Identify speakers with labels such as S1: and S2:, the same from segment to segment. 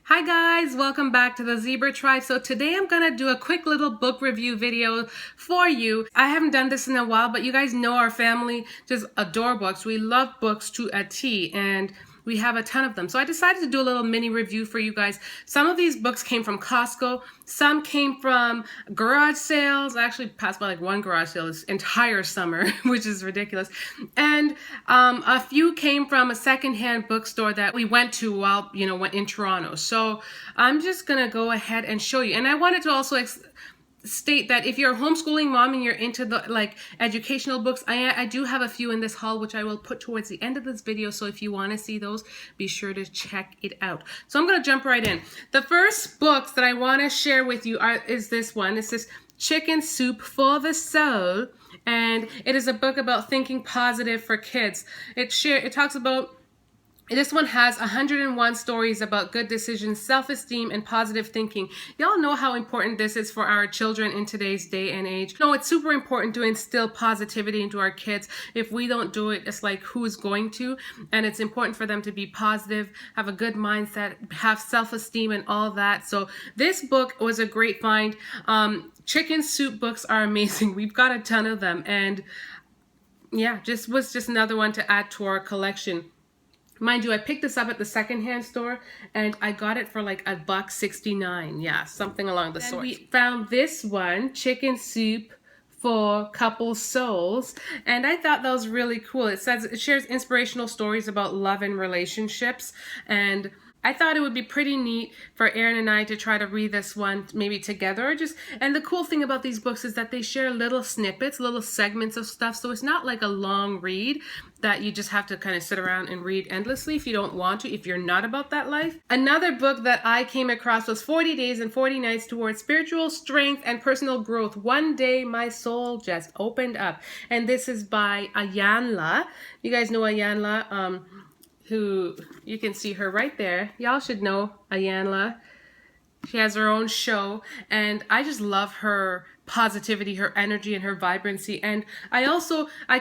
S1: Hi guys, welcome back to the Zebra Tribe. So today I'm gonna do a quick little book review video for you. I haven't done this in a while, but you guys know our family just adore books. We love books to a T, and we have a ton of them. So I decided to do a little mini review for you guys. Some of these books came from Costco. Some came from garage sales. I actually passed by like one garage sale this entire summer, which is ridiculous. And a few came from a secondhand bookstore that we went to while, went in Toronto. So I'm just going to go ahead and show you. And I wanted to also state that if you're a homeschooling mom and you're into the educational books, I do have a few in this haul, which I will put towards the end of this video. So if you want to see those, be sure to check it out. So I'm going to jump right in. The first books that I want to share with you is this one. It's this Chicken Soup for the Soul, and it is a book about thinking positive for kids. It talks about. This one has 101 stories about good decisions, self-esteem, and positive thinking. Y'all know how important this is for our children in today's day and age. No, it's super important to instill positivity into our kids. If we don't do it, it's like who's going to? And it's important for them to be positive, have a good mindset, have self-esteem and all that. So this book was a great find. Chicken soup books are amazing. We've got a ton of them. And yeah, was just another one to add to our collection. Mind you, I picked this up at the secondhand store and I got it for like $1.69. Yeah, something along the sort. We found this one, Chicken Soup for Couple Souls, and I thought that was really cool. It says it shares inspirational stories about love and relationships, and I thought it would be pretty neat for Aaron and I to try to read this one maybe together. And the cool thing about these books is that they share little snippets, little segments of stuff. So it's not like a long read that you just have to kind of sit around and read endlessly if you don't want to, if you're not about that life. Another book that I came across was 40 Days and 40 Nights Towards Spiritual Strength and Personal Growth. One day my soul just opened up. And this is by Ayanla. You guys know Ayanla, who you can see her right there. Y'all should know Ayanla. She has her own show, and I just love her positivity, her energy, and her vibrancy. And I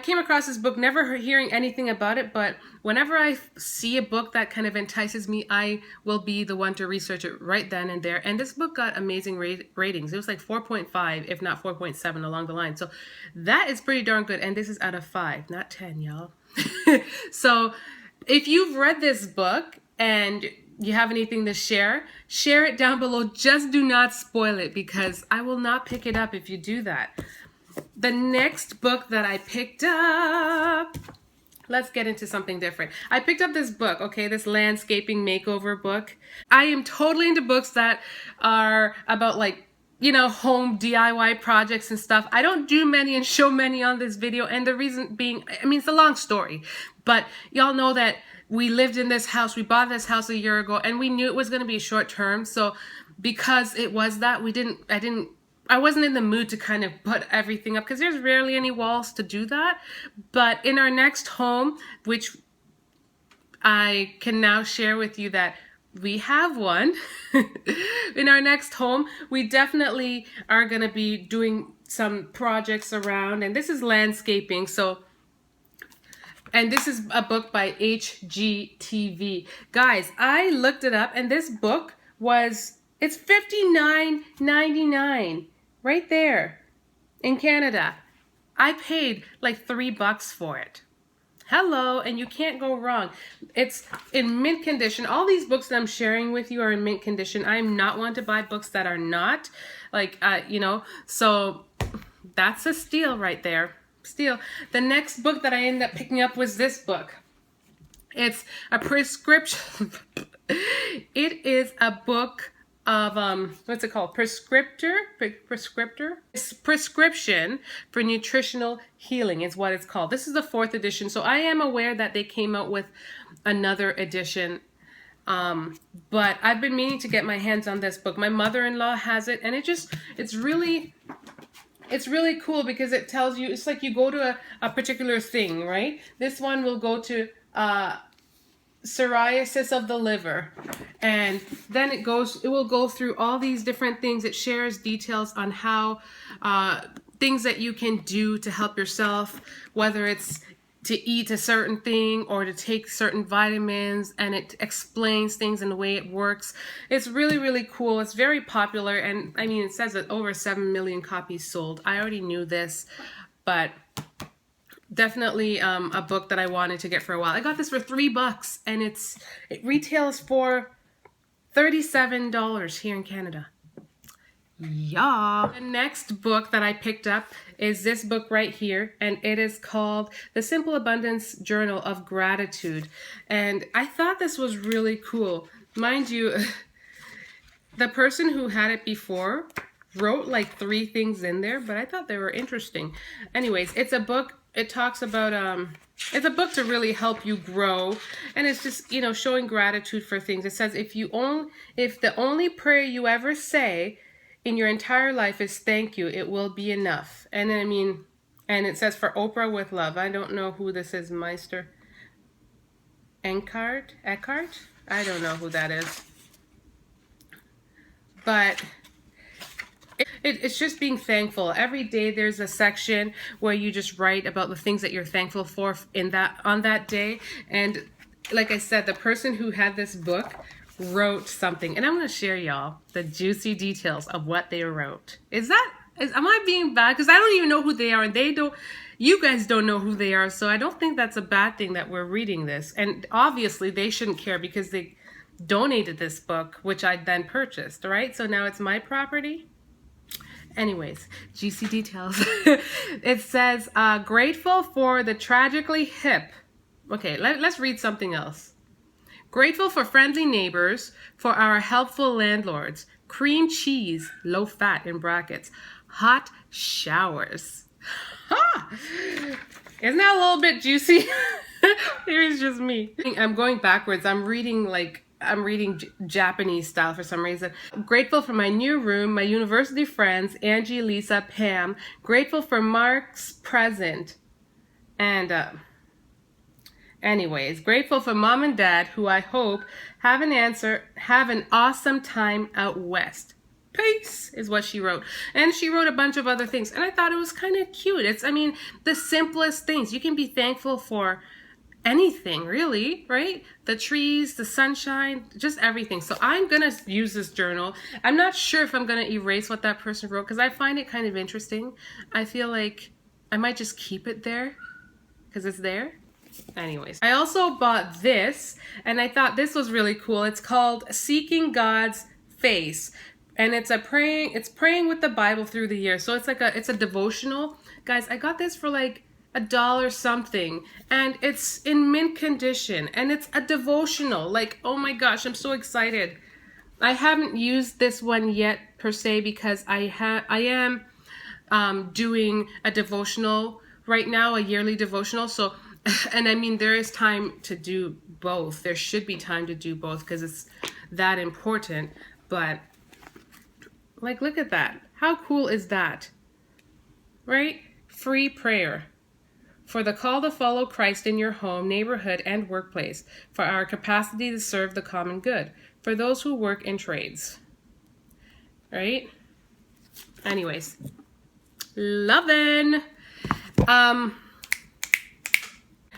S1: came across this book, never hearing anything about it, but whenever I see a book that kind of entices me, I will be the one to research it right then and there. And this book got amazing ratings. It was like 4.5, if not 4.7 along the line. So that is pretty darn good. And this is out of 5, not 10, y'all. So if you've read this book and you have anything to share it down below. Just do not spoil it, because I will not pick it up if you do that. The next book that I picked up, let's get into something different. I picked up this book, okay, this landscaping makeover book. I am totally into books that are about home DIY projects and stuff. I don't do many and show many on this video, and the reason being, it's a long story, but y'all know that we lived in this house, we bought this house a year ago, and we knew it was going to be short term. So because it was that, I wasn't in the mood to kind of put everything up, because there's rarely any walls to do that. But in our next home, which I can now share with you that we have one, in our next home, we definitely are going to be doing some projects around, and this is landscaping. And this is a book by HGTV. Guys, I looked it up, and this book it's $59.99 right there in Canada. I paid like $3 for it. Hello, and you can't go wrong. It's in mint condition. All these books that I'm sharing with you are in mint condition. I am not one to buy books that are not, so that's a steal right there. Steal. The next book that I ended up picking up was this book. It's a prescription. It is a book of what's it called? Prescriptor. It's prescription for nutritional healing is what it's called. This is the 4th edition. So I am aware that they came out with another edition. But I've been meaning to get my hands on this book. My mother-in-law has it, and it's really cool, because it tells you, it's like you go to a particular thing, right? This one will go to psoriasis of the liver, and then it will go through all these different things. It shares details on how things that you can do to help yourself, whether it's to eat a certain thing or to take certain vitamins, and it explains things and the way it works. It's really, really cool. It's very popular, and I mean, it says that over 7 million copies sold. I already knew this, but definitely a book that I wanted to get for a while. I got this for $3, and it retails for $37 here in Canada. Yeah. The next book that I picked up is this book right here, and it is called The Simple Abundance Journal of Gratitude. And I thought this was really cool. Mind you, the person who had it before wrote like 3 things in there, but I thought they were interesting. Anyways, it's a book. It talks about it's a book to really help you grow, and it's just, you know, showing gratitude for things. It says if the only prayer you ever say in your entire life is thank you, it will be enough. And I mean, and it says for Oprah with love. I don't know who this is, Meister Eckhart? I don't know who that is. But it's just being thankful. Every day there's a section where you just write about the things that you're thankful for on that day. And like I said, the person who had this book wrote something, and I'm going to share y'all the juicy details of what they wrote. Am I being bad? Because I don't even know who they are, and you guys don't know who they are, so I don't think that's a bad thing that we're reading this. And obviously they shouldn't care because they donated this book, which I then purchased, right? So now it's my property. Anyways, juicy details. It says, grateful for the tragically hip. Okay, let's read something else. Grateful for friendly neighbors, for our helpful landlords, cream cheese, low fat in brackets, hot showers. Ha! Isn't that a little bit juicy? It was just me. I'm going backwards. I'm reading Japanese style for some reason. I'm grateful for my new room, my university friends, Angie, Lisa, Pam. Grateful for Mark's present. And anyways, grateful for mom and dad, who I hope have an awesome time out west. Peace is what she wrote. And she wrote a bunch of other things, and I thought it was kind of cute. I mean, the simplest things. You can be thankful for anything, really, right? The trees, the sunshine, just everything. So I'm gonna use this journal. I'm not sure if I'm gonna erase what that person wrote because I find it kind of interesting. I feel like I might just keep it there because it's there. Anyways, I also bought this, and I thought this was really cool. It's called Seeking God's Face, and it's praying with the Bible through the year. So it's a devotional. Guys, I got this for like $1 something, and it's in mint condition, and it's a devotional. Like, oh my gosh, I'm so excited. I haven't used this one yet per se because I am doing a devotional right now, a yearly devotional. So, and I mean, there is time to do both. There should be time to do both because it's that important. But like, look at that. How cool is that? Right? Free prayer. For the call to follow Christ in your home, neighborhood, and workplace. For our capacity to serve the common good. For those who work in trades. Right? Anyways. Lovin'.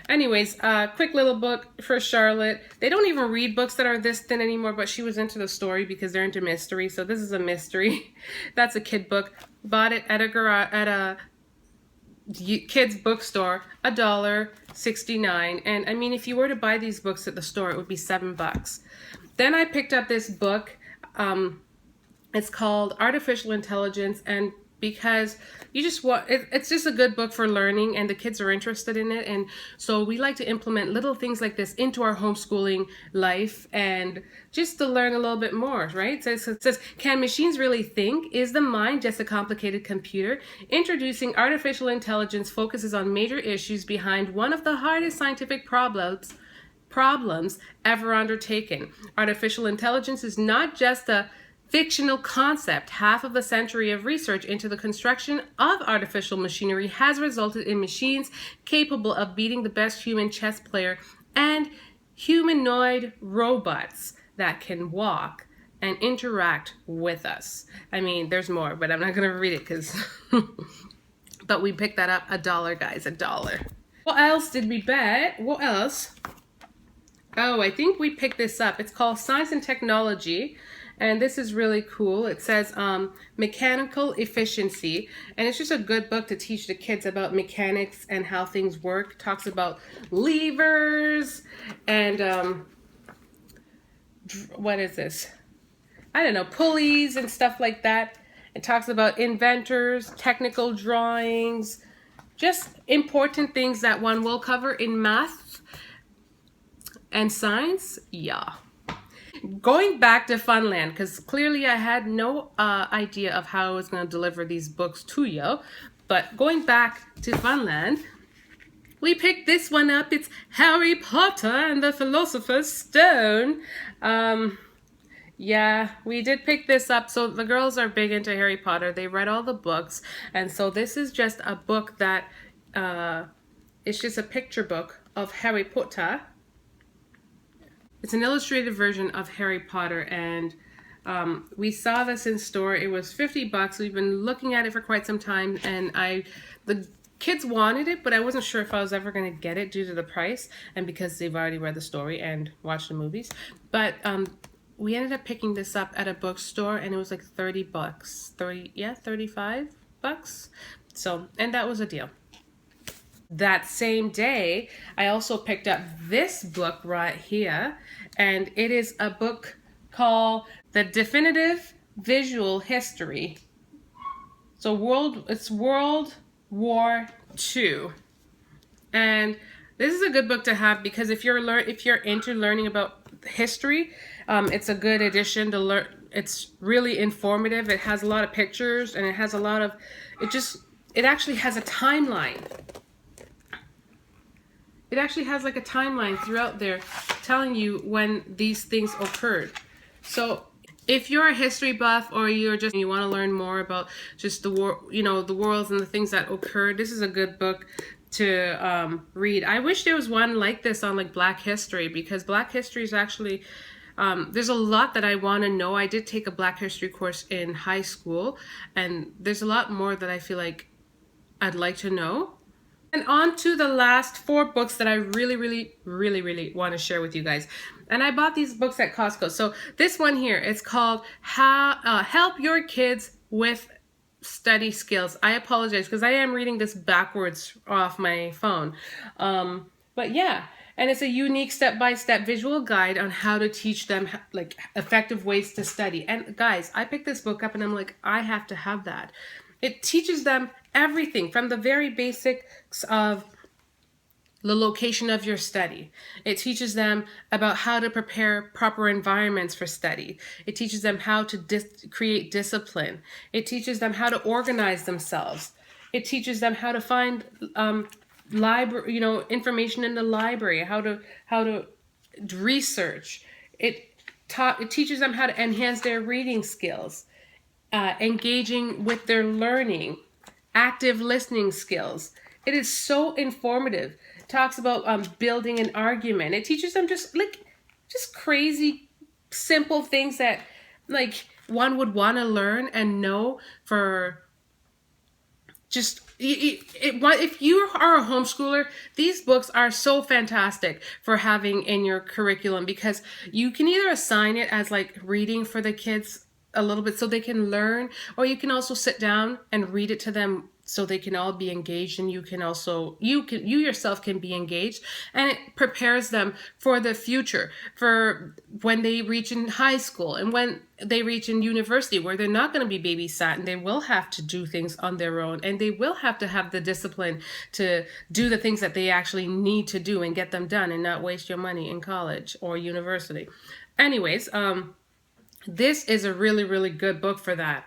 S1: Anyways, quick little book for Charlotte. They don't even read books that are this thin anymore, but she was into the story because they're into mystery. So this is a mystery. That's a kid book. Bought it at a kids bookstore, $1.69. And I mean, if you were to buy these books at the store, it would be $7. Then I picked up this book. It's called Artificial Intelligence, and because it's just a good book for learning, and the kids are interested in it, and so we like to implement little things like this into our homeschooling life, and just to learn a little bit more, right? So it says, can machines really think? Is the mind just a complicated computer? Introducing artificial intelligence focuses on major issues behind one of the hardest scientific problems ever undertaken. Artificial intelligence is not just a fictional concept. Half of a century of research into the construction of artificial machinery has resulted in machines capable of beating the best human chess player and humanoid robots that can walk and interact with us. I mean, there's more, but I'm not going to read it because... But we picked that up $1, guys, $1. What else did we bet? What else? Oh, I think we picked this up. It's called Science and Technology. And this is really cool. It says mechanical efficiency. And it's just a good book to teach the kids about mechanics and how things work. It talks about levers and what is this? I don't know, pulleys and stuff like that. It talks about inventors, technical drawings, just important things that one will cover in math and science. Yeah. Going back to Funland, because clearly I had no idea of how I was going to deliver these books to you. But going back to Funland, we picked this one up. It's Harry Potter and the Philosopher's Stone. Yeah, we did pick this up. So the girls are big into Harry Potter. They read all the books. And so this is just a book that, it's just a picture book of Harry Potter. It's an illustrated version of Harry Potter, and we saw this in store. It was $50. We've been looking at it for quite some time, and the kids wanted it, but I wasn't sure if I was ever going to get it due to the price and because they've already read the story and watched the movies. But we ended up picking this up at a bookstore, and it was like $30. 35 bucks. So, and that was a deal. That same day, I also picked up this book right here, and it is a book called The Definitive Visual History. So it's World War II. And this is a good book to have because if you're into learning about history, it's a good addition to learn. It's really informative. It has a lot of pictures, and it has a lot of, it actually has a timeline. It actually has like a timeline throughout there telling you when these things occurred. So if you're a history buff or you want to learn more about just the war, the worlds and the things that occurred, this is a good book to read. I wish there was one like this on like Black history, because Black history is actually, there's a lot that I want to know. I did take a Black history course in high school, and there's a lot more that I feel like I'd like to know. And on to the last 4 books that I really, really, really, really want to share with you guys. And I bought these books at Costco. So this one here, it's called Help Your Kids with Study Skills. I apologize because I am reading this backwards off my phone. But yeah, and it's a unique step-by-step visual guide on how to teach them like effective ways to study. And guys, I picked this book up and I'm like, I have to have that. It teaches them everything from the very basics of the location of your study. It teaches them about how to prepare proper environments for study. It teaches them how to create discipline. It teaches them how to organize themselves. It teaches them how to find library, information in the library, how to research. It teaches them how to enhance their reading skills, engaging with their learning, active listening skills. It is so informative. It talks about building an argument. It teaches them just crazy, simple things that like one would want to learn and know for just if you are a homeschooler, these books are so fantastic for having in your curriculum, because you can either assign it as like reading for the kids a little bit so they can learn, or you can also sit down and read it to them so they can all be engaged, and you yourself can be engaged, and it prepares them for the future, for when they reach in high school and when they reach in university, where they're not going to be babysat and they will have to do things on their own, and they will have to have the discipline to do the things that they actually need to do and get them done and not waste your money in college or university. Anyways, this is a really, really good book for that.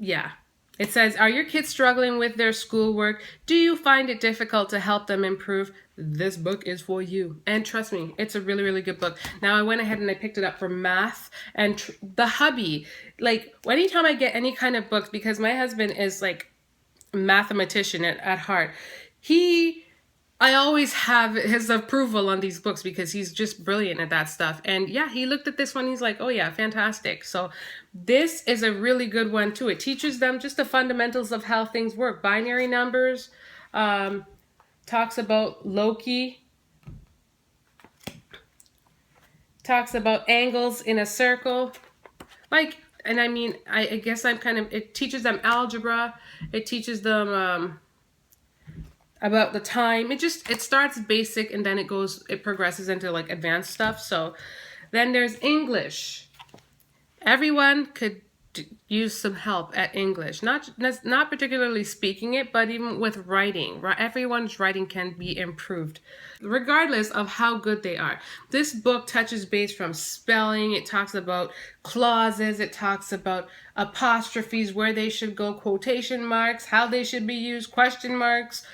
S1: Yeah. It says, are your kids struggling with their schoolwork? Do you find it difficult to help them improve? This book is for you. And trust me, it's a really, really good book. Now, I went ahead and I picked it up for math and the hubby. Like, anytime I get any kind of books, because my husband is like a mathematician at heart, I always have his approval on these books because he's just brilliant at that stuff. And yeah, he looked at this one. He's like, oh yeah, fantastic. So this is a really good one too. It teaches them just the fundamentals of how things work. Binary numbers, talks about Loki, talks about angles in a circle. Like, and I mean, I guess I'm kind of, it teaches them algebra. It teaches them about the time. It starts basic and then it progresses into like advanced stuff. So then there's English. Everyone could use some help at English, not particularly speaking it, but even with writing. Everyone's writing can be improved regardless of how good they are. This book touches base from spelling. It talks about clauses. It talks about apostrophes, where they should go, quotation marks, how they should be used, question marks,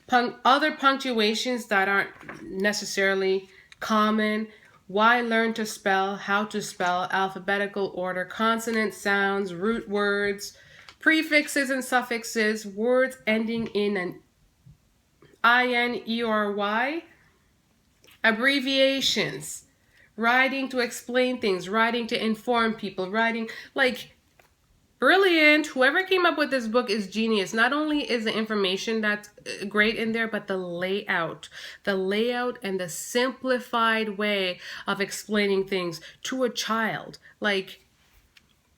S1: other punctuations that aren't necessarily common. Why learn to spell, how to spell, alphabetical order, consonant sounds, root words, prefixes and suffixes, words ending in an IN, E, or Y, abbreviations, writing to explain things, writing to inform people, writing, like, brilliant. Whoever came up with this book is genius. Not only is the information that's great in there, but the layout and the simplified way of explaining things to a child. Like,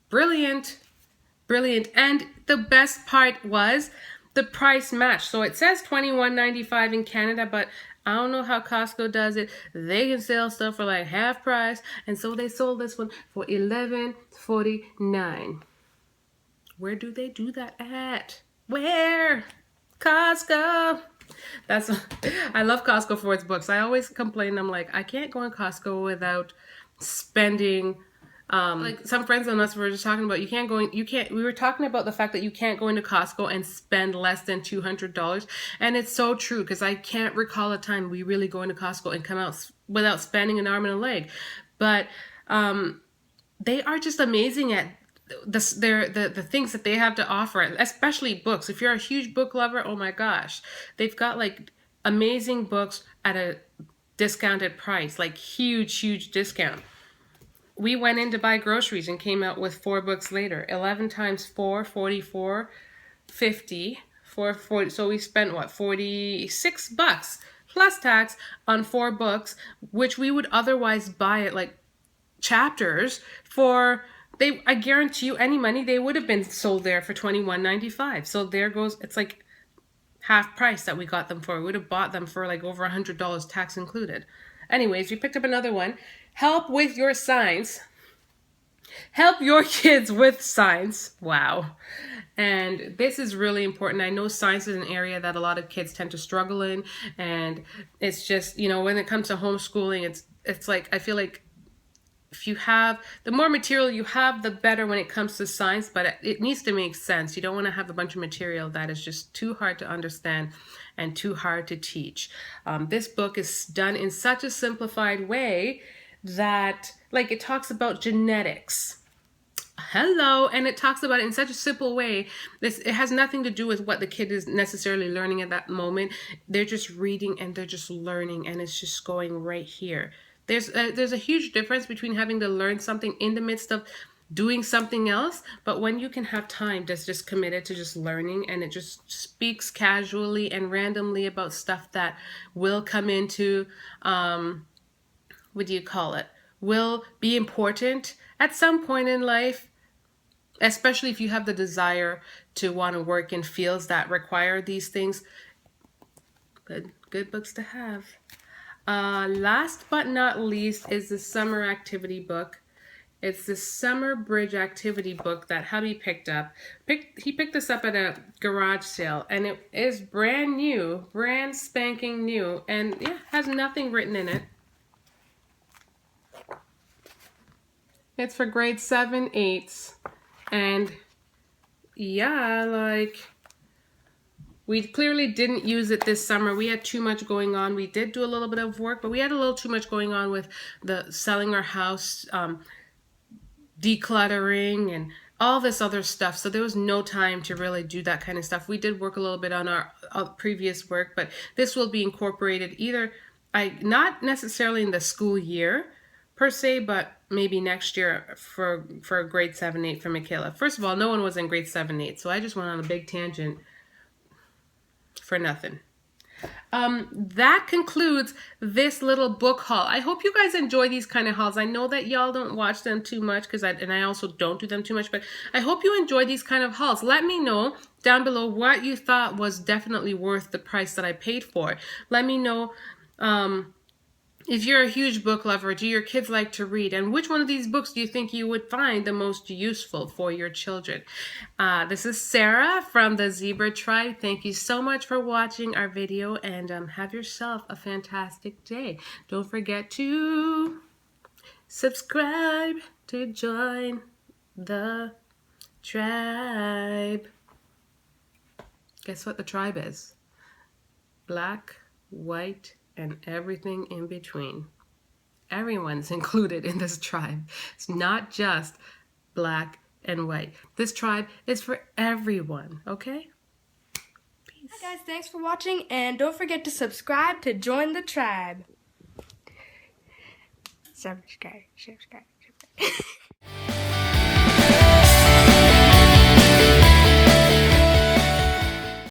S1: brilliant. And the best part was the price match. So it says $21.95 in Canada, but I don't know how Costco does it. They can sell stuff for like half price, and so they sold this one for $11.49. Where do they do that at? Where? Costco. I love Costco for its books. I always complain. I'm like, I can't go in Costco without spending. Like some friends and us were just talking about, we were talking about the fact that you can't go into Costco and spend less than $200. And it's so true, because I can't recall a time we really go into Costco and come out without spending an arm and a leg. But they are just amazing at the things that they have to offer, especially books. If you're a huge book lover, oh my gosh, they've got like amazing books at a discounted price, like huge discount. We went in to buy groceries and came out with 4 books later. 11 times 4, 44, 50, 440. So we spent what, $46 plus tax on 4 books, which we would otherwise buy at like Chapters for. I guarantee you, any money, they would have been sold there for $21.95. So there goes, it's like half price that we got them for. We would have bought them for like over $100, tax included. Anyways, we picked up another one. Help with your science. Help your kids with science. Wow. And this is really important. I know science is an area that a lot of kids tend to struggle in. And it's just, when it comes to homeschooling, it's like, I feel like if you have, the more material you have, the better when it comes to science, but it needs to make sense. You don't want to have a bunch of material that is just too hard to understand and too hard to teach. This book is done in such a simplified way that, like, it talks about genetics. Hello, and it talks about it in such a simple way. It has nothing to do with what the kid is necessarily learning at that moment. They're just reading and they're just learning, and it's just going right here. There's a huge difference between having to learn something in the midst of doing something else, but when you can have time that's just committed to just learning, and it just speaks casually and randomly about stuff that will come into, will be important at some point in life, especially if you have the desire to want to work in fields that require these things. Good books to have. Last but not least is the summer activity book. It's the summer bridge activity book that hubby picked up. He picked this up at a garage sale, and it is brand new, brand spanking new, and yeah, has nothing written in it. It's for grade 7, 8s, and yeah, like, we clearly didn't use it this summer. We had too much going on. We did do a little bit of work, but we had a little too much going on with the selling our house, decluttering, and all this other stuff. So there was no time to really do that kind of stuff. We did work a little bit on our previous work, but this will be incorporated not necessarily in the school year per se, but maybe next year for grade 7, 8 for Michaela. First of all, no one was in grade 7, 8, so I just went on a big tangent for nothing. That concludes this little book haul. I hope you guys enjoy these kind of hauls. I know that y'all don't watch them too much because I also don't do them too much, but I hope you enjoy these kind of hauls. Let me know down below what you thought was definitely worth the price that I paid for. Let me know if you're a huge book lover, do your kids like to read? And which one of these books do you think you would find the most useful for your children? This is Sarah from the Thezebratribe. Thank you so much for watching our video, and have yourself a fantastic day. Don't forget to subscribe to join the tribe. Guess what the tribe is? Black, white, and everything in between. Everyone's included in this tribe. It's not just black and white. This tribe is for everyone, okay? Peace.
S2: Hi guys, thanks for watching, and don't forget to subscribe to join the tribe. Subscribe.